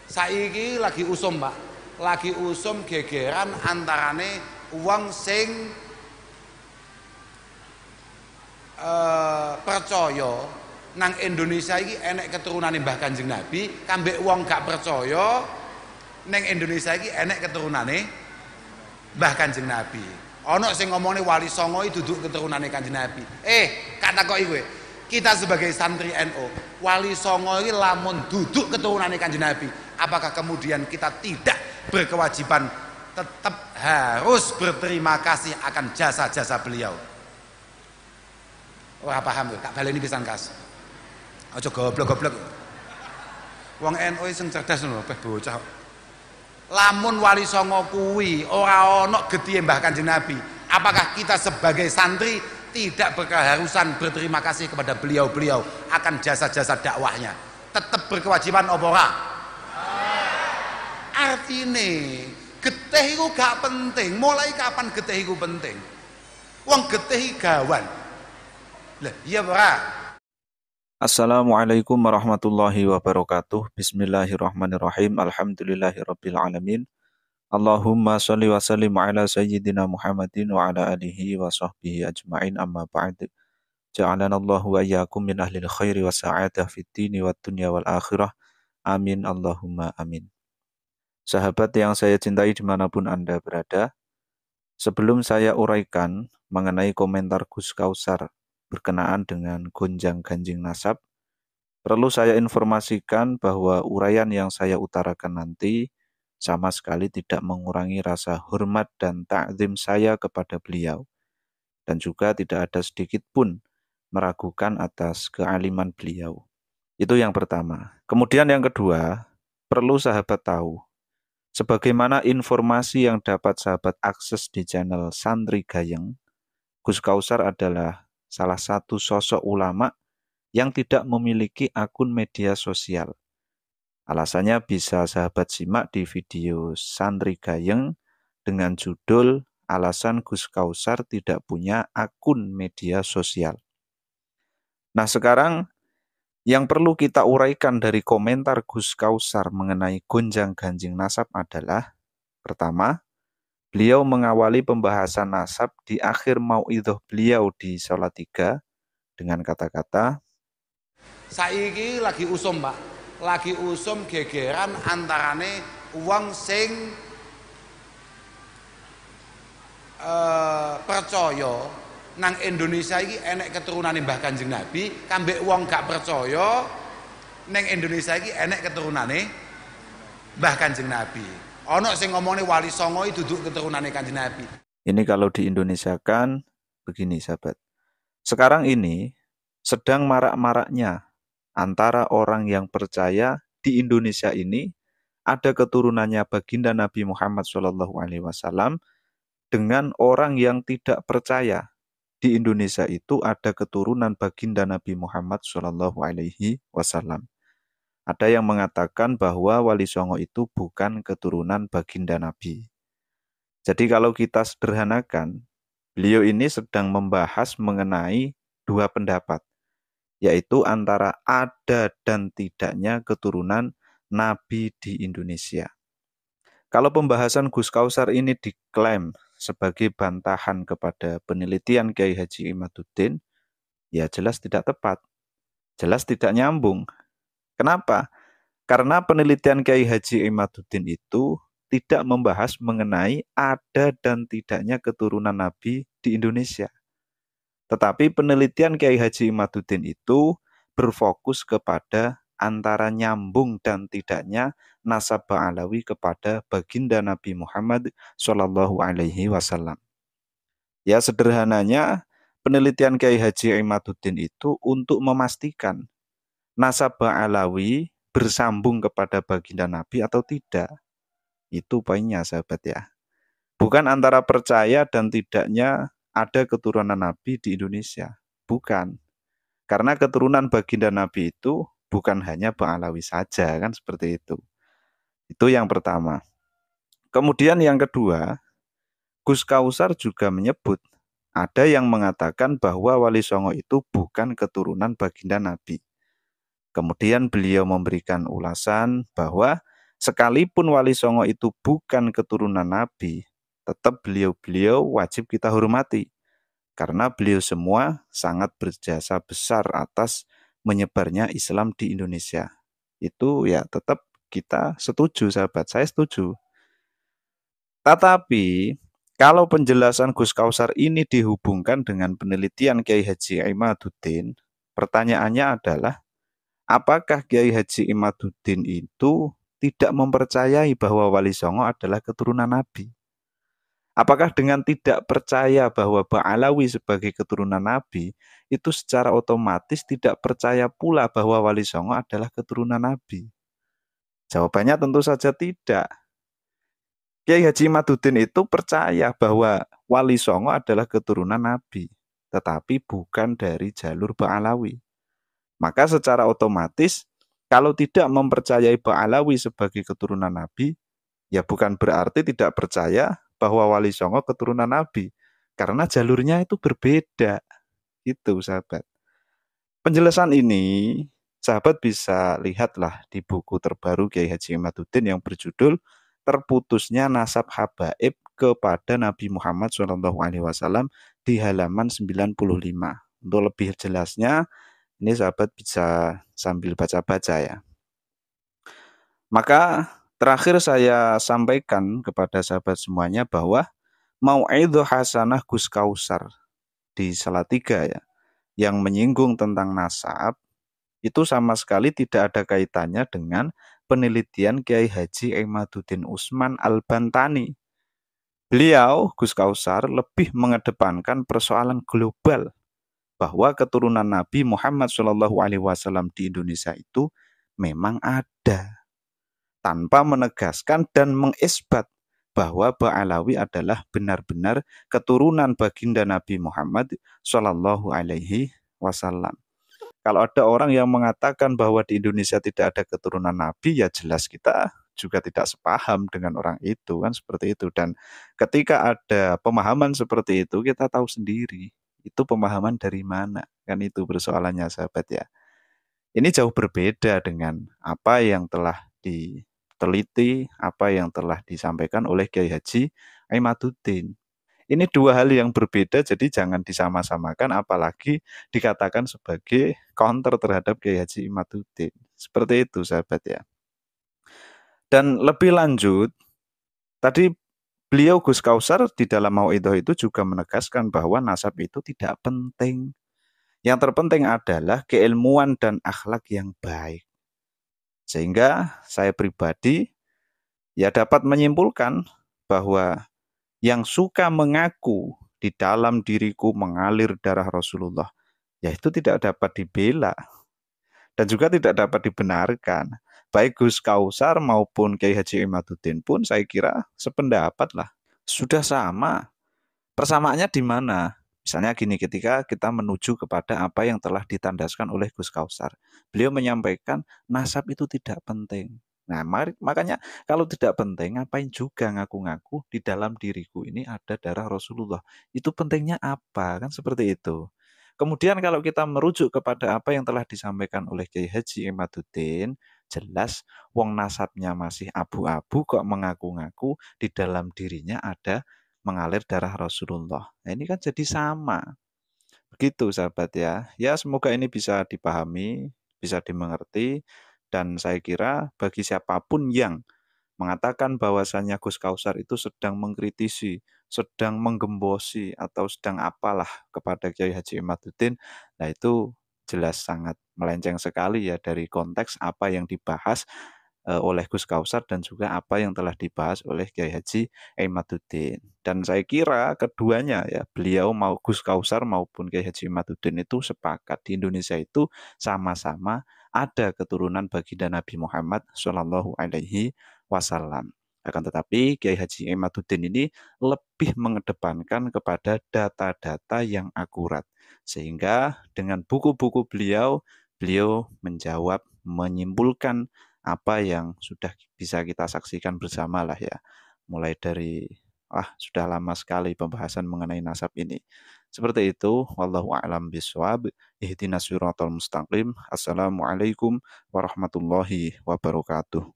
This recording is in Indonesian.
Saiki lagi usum, Pak. Lagi usum gegeran antarane wong sing percaya nang Indonesia iki enek keturunane Mbah Kanjeng Nabi, kambek wong gak percaya nang Indonesia iki enek keturunane Mbah Kanjeng Nabi. Ana sing ngomongane Wali Songo iki duduk keturunane Kanjeng Nabi. Kak takoki kowe. Kita sebagai santri NU, Wali Songo iki lamun duduk keturunane Kanjeng Nabi, apakah kemudian kita tidak berkewajiban tetap harus berterima kasih akan jasa-jasa beliau? Ora paham kowe, tak baleni pisan kas. Aja goblok-goblok. Wong NU sing cerdas lho, peh bocah. Lamun Wali Songo kuwi ora ana gedhe Mbah Kanjeng Nabi, apakah kita sebagai santri tidak berkeharusan berterima kasih kepada beliau-beliau akan jasa-jasa dakwahnya? Tetap berkewajiban apa ora? Artine getih iku gak penting. Mulai kapan getih iku penting? Wong getih gawan. Lah iya ora? Assalamualaikum warahmatullahi wabarakatuh. Bismillahirrahmanirrahim. Alhamdulillahirabbil alamin. Allahumma shalli wa sallim ala sayyidina Muhammadin wa ala alihi wa sahbihi ajma'in, amma ba'd. Ja'alanallahu wa iyyakum min ahlil khairi wa sa'adah fid dini wad dunya wal akhirah. Amin Allahumma amin. Sahabat yang saya cintai dimanapun Anda berada, sebelum saya uraikan mengenai komentar Gus Kausar berkenaan dengan gonjang-ganjing nasab, perlu saya informasikan bahwa uraian yang saya utarakan nanti sama sekali tidak mengurangi rasa hormat dan ta'zim saya kepada beliau, dan juga tidak ada sedikit pun meragukan atas kealiman beliau. Itu yang pertama. Kemudian yang kedua, perlu sahabat tahu, sebagaimana informasi yang dapat sahabat akses di channel Santri Gayeng, Gus Kausar adalah salah satu sosok ulama yang tidak memiliki akun media sosial. Alasannya bisa sahabat simak di video Santri Gayeng dengan judul "Alasan Gus Kausar Tidak Punya Akun Media Sosial". Nah, sekarang yang perlu kita uraikan dari komentar Gus Kausar mengenai gonjang-ganjing nasab adalah, pertama, beliau mengawali pembahasan nasab di akhir mauidhah beliau di Salat 3 dengan kata-kata, Saiki lagi usum, Pak. Lagi usum gegeran antarane wong sing percaya nang Indonesia iki enek keturunane Mbah Kanjeng Nabi, kambek wong gak percaya nang Indonesia iki enek keturunane Mbah Kanjeng Nabi. Ana sing ngomongane Wali Songo iki duduk keturunane Kanjeng Nabi. Ini kalau di Indonesia kan begini sahabat. Sekarang ini sedang marak-maraknya antara orang yang percaya di Indonesia ini ada keturunannya baginda Nabi Muhammad SAW dengan orang yang tidak percaya di Indonesia itu ada keturunan baginda Nabi Muhammad SAW. Ada yang mengatakan bahwa Wali Songo itu bukan keturunan baginda Nabi. Jadi kalau kita sederhanakan, beliau ini sedang membahas mengenai dua pendapat, yaitu antara ada dan tidaknya keturunan Nabi di Indonesia. Kalau pembahasan Gus Kausar ini diklaim sebagai bantahan kepada penelitian Kiai Haji Imaduddin, ya jelas tidak tepat, jelas tidak nyambung. Kenapa? Karena penelitian Kiai Haji Imaduddin itu tidak membahas mengenai ada dan tidaknya keturunan Nabi di Indonesia. Tetapi penelitian Kiai Haji Imaduddin itu berfokus kepada antara nyambung dan tidaknya nasab Ba'alawi kepada baginda Nabi Muhammad SAW. Ya sederhananya, penelitian Kiai Haji Imaduddin itu untuk memastikan nasab Ba'alawi bersambung kepada baginda Nabi atau tidak. Itu poinnya sahabat ya. Bukan antara percaya dan tidaknya ada keturunan Nabi di Indonesia. Bukan. Karena keturunan baginda Nabi itu bukan hanya Ba'alawi saja, kan seperti itu. Itu yang pertama. Kemudian yang kedua, Gus Kausar juga menyebut ada yang mengatakan bahwa Wali Songo itu bukan keturunan baginda Nabi. Kemudian beliau memberikan ulasan bahwa sekalipun Wali Songo itu bukan keturunan Nabi, tetap beliau-beliau wajib kita hormati. Karena beliau semua sangat berjasa besar atas menyebarnya Islam di Indonesia. Itu ya tetap kita setuju, sahabat. Saya setuju. Tetapi kalau penjelasan Gus Kausar ini dihubungkan dengan penelitian Kiai Haji Imaduddin, pertanyaannya adalah apakah Kiai Haji Imaduddin itu tidak mempercayai bahwa Wali Songo adalah keturunan Nabi? Apakah dengan tidak percaya bahwa Ba'alawi sebagai keturunan Nabi, itu secara otomatis tidak percaya pula bahwa Wali Songo adalah keturunan Nabi? Jawabannya tentu saja tidak. Kiai Haji Imaduddin itu percaya bahwa Wali Songo adalah keturunan Nabi, tetapi bukan dari jalur Ba'alawi. Maka secara otomatis, kalau tidak mempercayai Ba'alawi sebagai keturunan Nabi, ya bukan berarti tidak percaya bahwa Wali Songo keturunan Nabi. Karena jalurnya itu berbeda. Itu, sahabat. Penjelasan ini, sahabat bisa lihatlah di buku terbaru Kiai Haji Imaduddin yang berjudul Terputusnya Nasab Habaib kepada Nabi Muhammad SAW di halaman 95. Untuk lebih jelasnya, ini sahabat bisa sambil baca-baca ya. Maka terakhir saya sampaikan kepada sahabat semuanya bahwa Mau'idhah Hasanah Gus Kausar di Salatiga ya, yang menyinggung tentang nasab, itu sama sekali tidak ada kaitannya dengan penelitian Kiai Haji Imaduddin Utsman Al-Bantani. Beliau, Gus Kausar, lebih mengedepankan persoalan global bahwa keturunan Nabi Muhammad SAW di Indonesia itu memang ada, tanpa menegaskan dan mengisbat bahwa Ba'alawi adalah benar-benar keturunan baginda Nabi Muhammad SAW. Kalau ada orang yang mengatakan bahwa di Indonesia tidak ada keturunan Nabi, ya jelas kita juga tidak sepaham dengan orang itu, kan seperti itu. Dan ketika ada pemahaman seperti itu, kita tahu sendiri itu pemahaman dari mana, kan itu persoalannya, sahabat ya. Ini jauh berbeda dengan apa yang telah diteliti, apa yang telah disampaikan oleh Kiai Haji Imaduddin. Ini dua hal yang berbeda, jadi jangan disama-samakan, apalagi dikatakan sebagai counter terhadap Kiai Haji Imaduddin. Seperti itu, sahabat ya. Dan lebih lanjut, tadi beliau Gus Kausar di dalam Mau'idhah itu juga menegaskan bahwa nasab itu tidak penting. Yang terpenting adalah keilmuan dan akhlak yang baik. Sehingga saya pribadi ya dapat menyimpulkan bahwa yang suka mengaku di dalam diriku mengalir darah Rasulullah, ya itu tidak dapat dibela dan juga tidak dapat dibenarkan. Baik Gus Kausar maupun Kiai Haji Imaduddin pun saya kira sependapat lah. Sudah sama. Persamaannya di mana? Misalnya gini, ketika kita menuju kepada apa yang telah ditandaskan oleh Gus Kausar. Beliau menyampaikan nasab itu tidak penting. Nah, makanya kalau tidak penting, ngapain juga ngaku-ngaku di dalam diriku ini ada darah Rasulullah. Itu pentingnya apa? Kan seperti itu. Kemudian kalau kita merujuk kepada apa yang telah disampaikan oleh Kiai Haji Imaduddin, jelas wong nasabnya masih abu-abu kok mengaku-ngaku di dalam dirinya ada mengalir darah Rasulullah. Nah, ini kan jadi sama. Begitu sahabat ya. Ya semoga ini bisa dipahami, bisa dimengerti. Dan saya kira bagi siapapun yang mengatakan bahwasannya Gus Kausar itu sedang mengkritisi, sedang menggembosi, atau sedang apalah kepada Kiai Haji Imaduddin, nah itu jelas sangat melenceng sekali ya dari konteks apa yang dibahas oleh Gus Kausar dan juga apa yang telah dibahas oleh Kiai Haji Imaduddin. Dan saya kira keduanya ya, beliau mau Gus Kausar maupun Kiai Haji Imaduddin itu sepakat di Indonesia itu sama-sama ada keturunan baginda Nabi Muhammad Shallallahu Alaihi Wasallam. Akan tetapi Kiai Haji Imaduddin ini lebih mengedepankan kepada data-data yang akurat. Sehingga dengan buku-buku beliau, beliau menjawab, menyimpulkan apa yang sudah bisa kita saksikan bersama lah ya. Mulai dari sudah lama sekali pembahasan mengenai nasab ini. Seperti itu, wallahu a'lam bishawab. Ihdinas siratal mustaqim. Assalamualaikum warahmatullahi wabarakatuh.